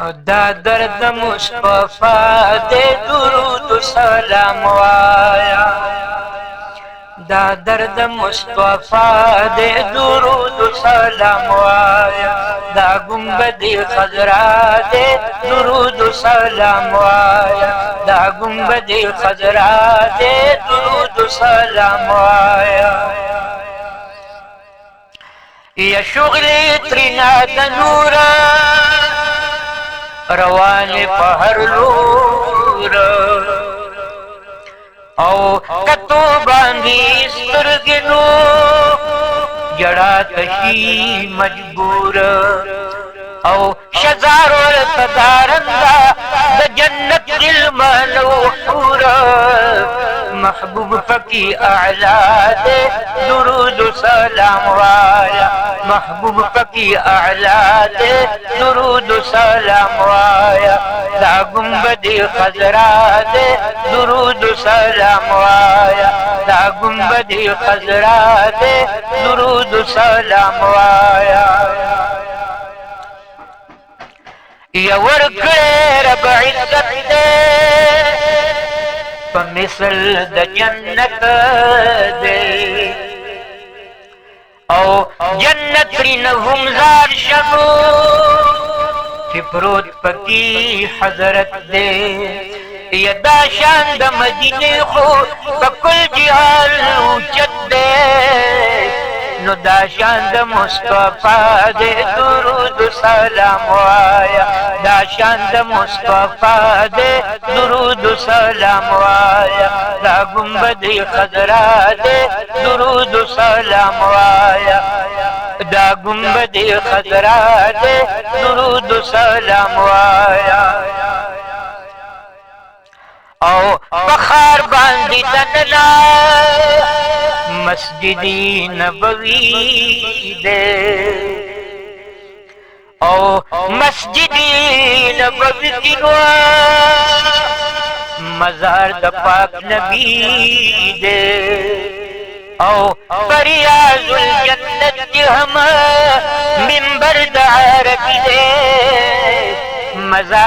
दा दर्द मुस्तफा दे दुरूद सलाम वाया, दा दर्द मुस्तफा दे दुरूद सलाम वाया, दा गुंबदी खजरा दे दुरूद सलाम वाया, दा गुंबदी खजरा दे दुरूद सलाम वाया। या शुगली त्रिना तनूरा रवाने पहर लूर औ कतो बांधी सुर्गनो जड़ा तशी मजबूर औ शजारो तदारंदा द जन्नत दिल मनूर महबूब फकी आला दे दुरूद सलाम वाया, महबूब फकी आला दे दुरूद सलाम वाया, दा गुंबदी खजरा दे दुरूद सलाम वाया, दा गुंबदी खजरा दे दुरूद सलाम वाया। या वर्कड़े रब इज्जत दे मिसल द जन्नत दे औ जन्नत रिन हुमजार शगो फिप्रोत पकी हजरत दे। यदा शान द मदीने खो बकुल जिहाल उचत दे, नो दा शान द मुस्तफा दे दुरूद सलाम वाया, दा शान द मुस्तफा दे दुरूद सलाम वाया, दा गुंबदी खजरा दे दुरूद सलाम वाया, दा गुंबदी खजरा दे दुरूद सलाम वाया। औ बखार बांधी तनना मस्जिदी नबवी दे औ मस्जिदी नबवी किनवा मजार द पाक नबी दे औ फरियाजुल जन्नत हम मिंबर द अरबी दे मजार